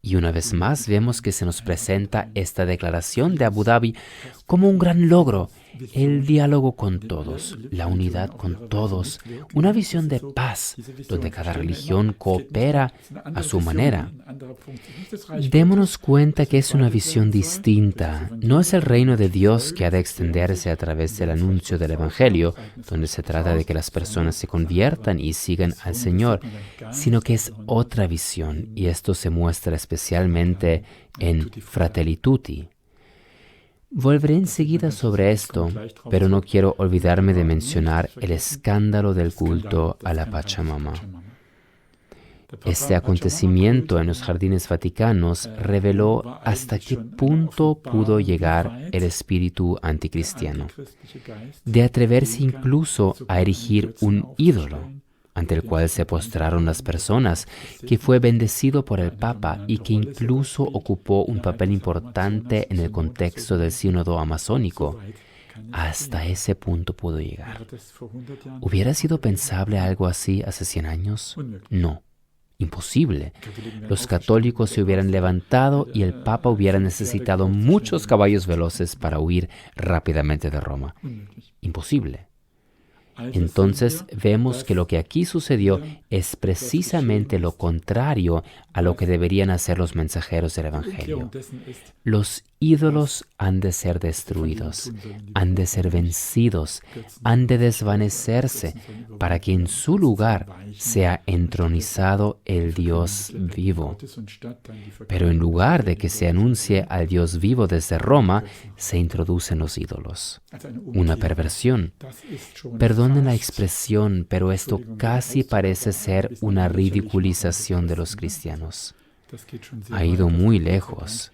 Y una vez más vemos que se nos presenta esta declaración de Abu Dhabi como un gran logro, el diálogo con todos, la unidad con todos, una visión de paz, donde cada religión coopera a su manera. Démonos cuenta que es una visión distinta. No es el reino de Dios que ha de extenderse a través del anuncio del Evangelio, donde se trata de que las personas se conviertan y sigan al Señor, sino que es otra visión, y esto se muestra especialmente en Fratelli Tutti. Volveré enseguida sobre esto, pero no quiero olvidarme de mencionar el escándalo del culto a la Pachamama. Este acontecimiento en los jardines vaticanos reveló hasta qué punto pudo llegar el espíritu anticristiano, de atreverse incluso a erigir un ídolo ante el cual se postraron las personas, que fue bendecido por el Papa y que incluso ocupó un papel importante en el contexto del sínodo amazónico. Hasta ese punto pudo llegar. ¿Hubiera sido pensable algo así hace 100 años? No. Imposible. Los católicos se hubieran levantado y el Papa hubiera necesitado muchos caballos veloces para huir rápidamente de Roma. Imposible. Entonces vemos que lo que aquí sucedió es precisamente lo contrario a lo que deberían hacer los mensajeros del Evangelio. Los ídolos han de ser destruidos, han de ser vencidos, han de desvanecerse para que en su lugar sea entronizado el Dios vivo. Pero en lugar de que se anuncie al Dios vivo desde Roma, se introducen los ídolos. Una perversión. Perdonen la expresión, pero esto casi parece ser una ridiculización de los cristianos. Ha ido muy lejos.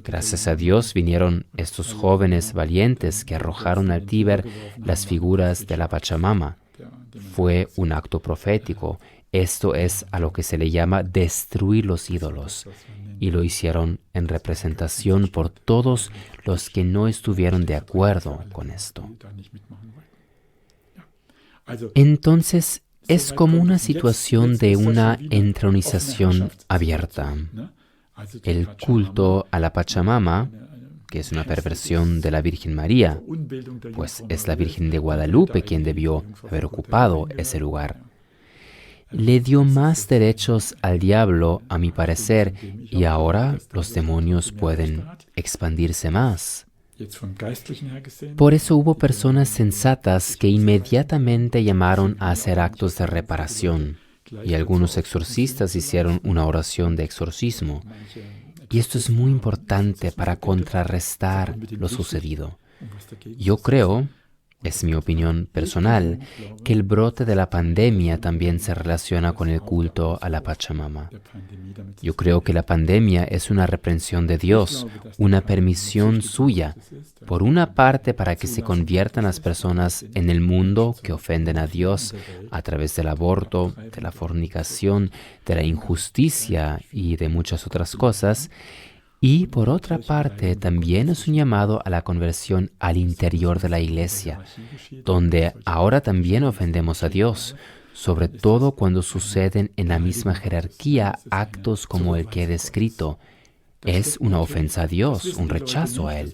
Gracias a Dios vinieron estos jóvenes valientes que arrojaron al Tíber las figuras de la Pachamama. Fue un acto profético. Esto es a lo que se le llama destruir los ídolos. Y lo hicieron en representación por todos los que no estuvieron de acuerdo con esto. Entonces, es como una situación de una entronización abierta. El culto a la Pachamama, que es una perversión de la Virgen María, pues es la Virgen de Guadalupe quien debió haber ocupado ese lugar. Le dio más derechos al diablo, a mi parecer, y ahora los demonios pueden expandirse más. Por eso hubo personas sensatas que inmediatamente llamaron a hacer actos de reparación, y algunos exorcistas hicieron una oración de exorcismo. Y esto es muy importante para contrarrestar lo sucedido. Yo creo, es mi opinión personal, que el brote de la pandemia también se relaciona con el culto a la Pachamama. Yo creo que la pandemia es una reprensión de Dios, una permisión suya, por una parte para que se conviertan las personas en el mundo que ofenden a Dios a través del aborto, de la fornicación, de la injusticia y de muchas otras cosas, y por otra parte también es un llamado a la conversión al interior de la Iglesia, donde ahora también ofendemos a Dios, sobre todo cuando suceden en la misma jerarquía actos como el que he descrito. Es una ofensa a Dios, un rechazo a Él.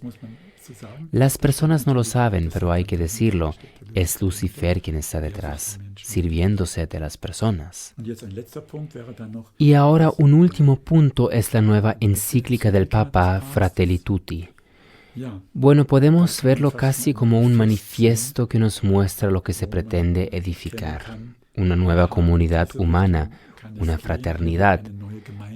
Las personas no lo saben, pero hay que decirlo. Es Lucifer quien está detrás, sirviéndose de las personas. Y ahora un último punto es la nueva encíclica del Papa Fratelli Tutti. Bueno, podemos verlo casi como un manifiesto que nos muestra lo que se pretende edificar. Una nueva comunidad humana, una fraternidad,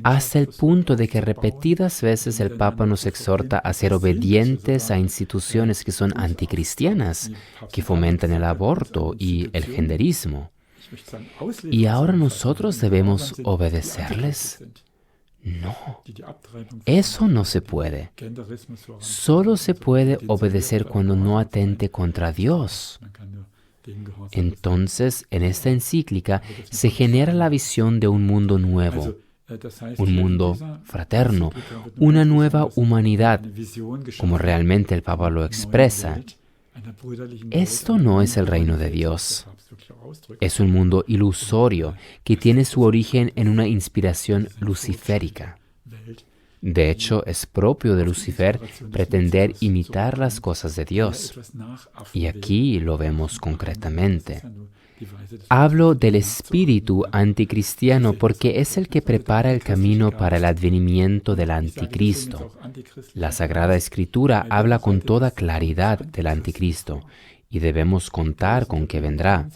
hasta el punto de que repetidas veces el Papa nos exhorta a ser obedientes a instituciones que son anticristianas, que fomentan el aborto y el genderismo. ¿Y ahora nosotros debemos obedecerles? No, eso no se puede. Solo se puede obedecer cuando no atente contra Dios. Entonces, en esta encíclica se genera la visión de un mundo nuevo, un mundo fraterno, una nueva humanidad, como realmente el Papa lo expresa. Esto no es el reino de Dios. Es un mundo ilusorio que tiene su origen en una inspiración luciférica. De hecho, es propio de Lucifer pretender imitar las cosas de Dios. Y aquí lo vemos concretamente. Hablo del espíritu anticristiano porque es el que prepara el camino para el advenimiento del anticristo. La Sagrada Escritura habla con toda claridad del anticristo y debemos contar con que vendrá.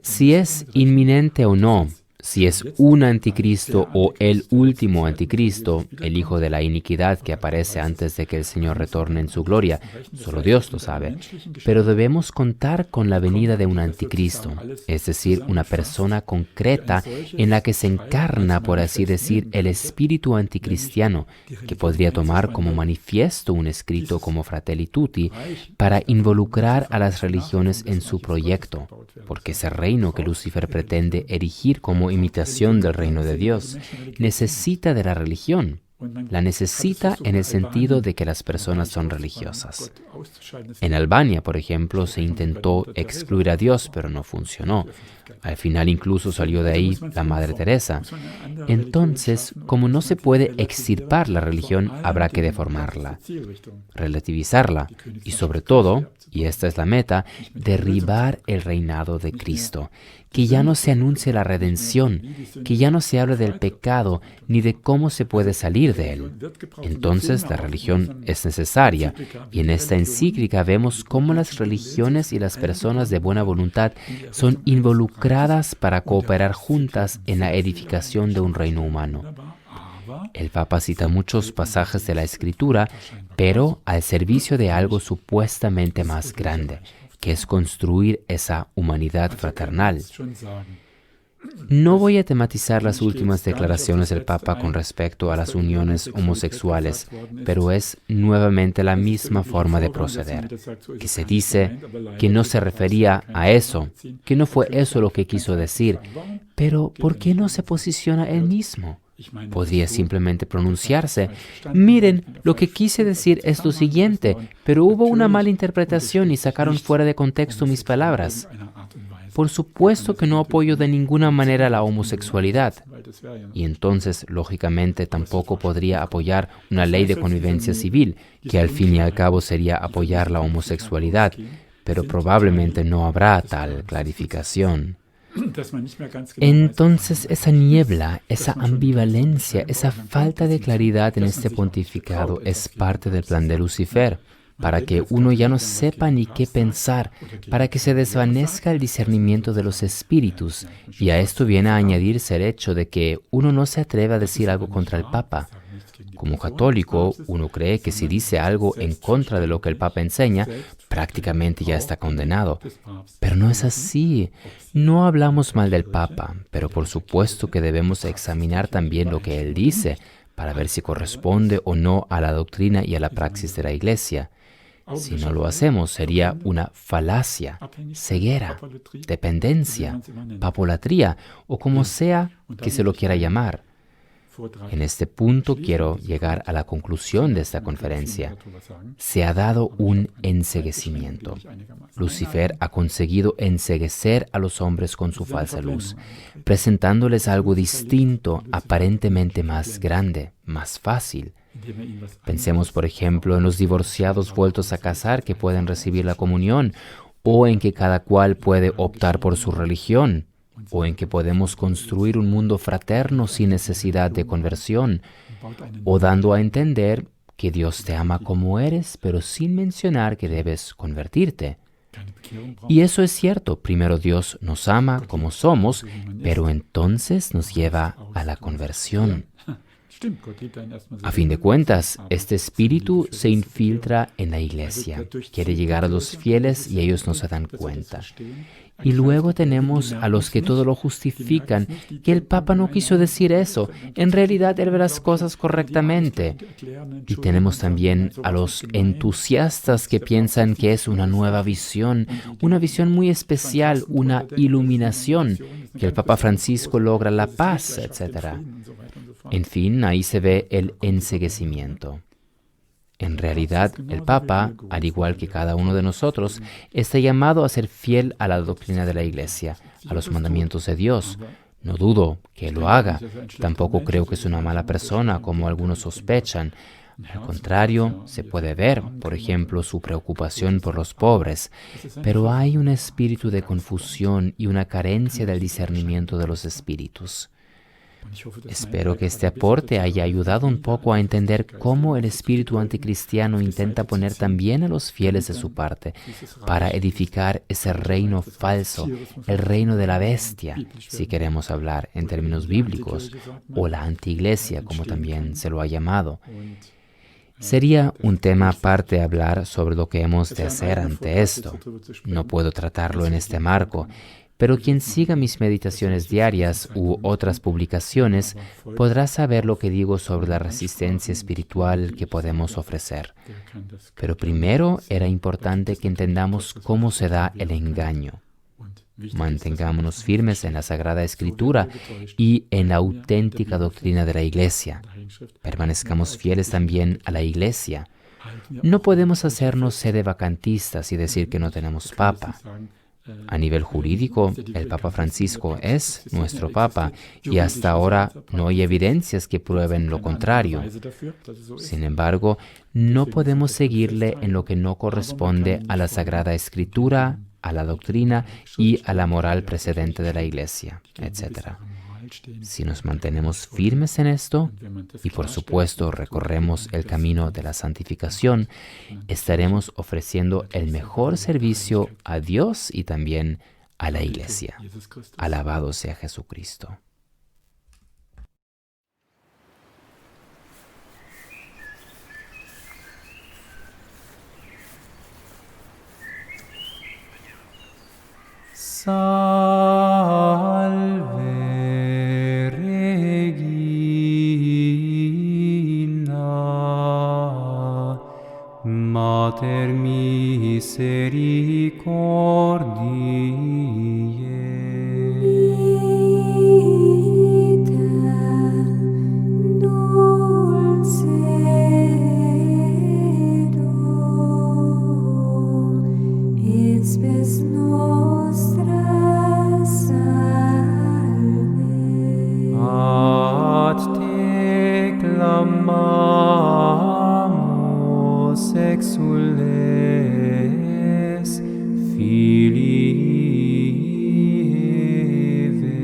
Si es inminente o no, si es un anticristo o el último anticristo, el hijo de la iniquidad que aparece antes de que el Señor retorne en su gloria, solo Dios lo sabe. Pero debemos contar con la venida de un anticristo, es decir, una persona concreta en la que se encarna, por así decir, el espíritu anticristiano, que podría tomar como manifiesto un escrito como Fratelli Tutti para involucrar a las religiones en su proyecto, porque ese reino que Lucifer pretende erigir como imitación del reino de Dios necesita de la religión. La necesita en el sentido de que las personas son religiosas. En Albania, por ejemplo, se intentó excluir a Dios, pero no funcionó. Al final incluso salió de ahí la Madre Teresa. Entonces, como no se puede extirpar la religión, habrá que deformarla, relativizarla y sobre todo, y esta es la meta, derribar el reinado de Cristo. Que ya no se anuncie la redención, que ya no se hable del pecado ni de cómo se puede salir de él. Entonces la religión es necesaria y en esta encíclica vemos cómo las religiones y las personas de buena voluntad son involucradas para cooperar juntas en la edificación de un reino humano. El Papa cita muchos pasajes de la Escritura, pero al servicio de algo supuestamente más grande, que es construir esa humanidad fraternal. No voy a tematizar las últimas declaraciones del Papa con respecto a las uniones homosexuales, pero es nuevamente la misma forma de proceder, que se dice que no se refería a eso, que no fue eso lo que quiso decir, pero ¿por qué no se posiciona él mismo? Podría simplemente pronunciarse: miren, lo que quise decir es lo siguiente, pero hubo una mala interpretación y sacaron fuera de contexto mis palabras. Por supuesto que no apoyo de ninguna manera la homosexualidad. Y entonces, lógicamente, tampoco podría apoyar una ley de convivencia civil, que al fin y al cabo sería apoyar la homosexualidad, pero probablemente no habrá tal clarificación. Entonces esa niebla, esa ambivalencia, esa falta de claridad en este pontificado es parte del plan de Lucifer, para que uno ya no sepa ni qué pensar, para que se desvanezca el discernimiento de los espíritus, y a esto viene a añadirse el hecho de que uno no se atreve a decir algo contra el Papa. Como católico, uno cree que si dice algo en contra de lo que el Papa enseña, prácticamente ya está condenado. Pero no es así. No hablamos mal del Papa, pero por supuesto que debemos examinar también lo que él dice para ver si corresponde o no a la doctrina y a la praxis de la Iglesia. Si no lo hacemos, sería una falacia, ceguera, dependencia, papolatría o como sea que se lo quiera llamar. En este punto quiero llegar a la conclusión de esta conferencia. Se ha dado un enceguecimiento. Lucifer ha conseguido enceguecer a los hombres con su falsa luz, presentándoles algo distinto, aparentemente más grande, más fácil. Pensemos, por ejemplo, en los divorciados vueltos a casar que pueden recibir la comunión, o en que cada cual puede optar por su religión, o en que podemos construir un mundo fraterno sin necesidad de conversión, o dando a entender que Dios te ama como eres, pero sin mencionar que debes convertirte. Y eso es cierto, primero Dios nos ama como somos, pero entonces nos lleva a la conversión. A fin de cuentas, este espíritu se infiltra en la iglesia, quiere llegar a los fieles y ellos no se dan cuenta. Y luego tenemos a los que todo lo justifican, que el Papa no quiso decir eso, en realidad él ve las cosas correctamente. Y tenemos también a los entusiastas que piensan que es una nueva visión, una visión muy especial, una iluminación, que el Papa Francisco logra la paz, etc. En fin, ahí se ve el enceguecimiento. En realidad, el Papa, al igual que cada uno de nosotros, está llamado a ser fiel a la doctrina de la Iglesia, a los mandamientos de Dios. No dudo que lo haga. Tampoco creo que es una mala persona, como algunos sospechan. Al contrario, se puede ver, por ejemplo, su preocupación por los pobres. Pero hay un espíritu de confusión y una carencia del discernimiento de los espíritus. Espero que este aporte haya ayudado un poco a entender cómo el espíritu anticristiano intenta poner también a los fieles de su parte para edificar ese reino falso, el reino de la bestia, si queremos hablar en términos bíblicos, o la antiiglesia, como también se lo ha llamado. Sería un tema aparte hablar sobre lo que hemos de hacer ante esto. No puedo tratarlo en este marco. Pero quien siga mis meditaciones diarias u otras publicaciones podrá saber lo que digo sobre la resistencia espiritual que podemos ofrecer. Pero primero era importante que entendamos cómo se da el engaño. Mantengámonos firmes en la Sagrada Escritura y en la auténtica doctrina de la Iglesia. Permanezcamos fieles también a la Iglesia. No podemos hacernos sedevacantistas y decir que no tenemos Papa. A nivel jurídico, el Papa Francisco es nuestro Papa y hasta ahora no hay evidencias que prueben lo contrario. Sin embargo, no podemos seguirle en lo que no corresponde a la Sagrada Escritura, a la doctrina y a la moral precedente de la Iglesia, etc. Si nos mantenemos firmes en esto y por supuesto recorremos el camino de la santificación, estaremos ofreciendo el mejor servicio a Dios y también a la Iglesia. Alabado sea Jesucristo. Salve Regina, Mater misericordiae. Spes nostra salve. Ad te clamamus, exules, Filii Eve.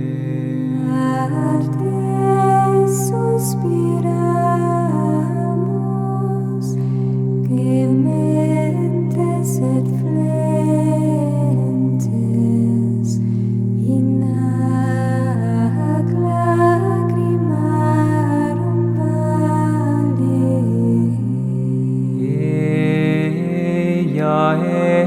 Ad te suspiramus, gementes et flentes, in hac lacrimarum vale. Ea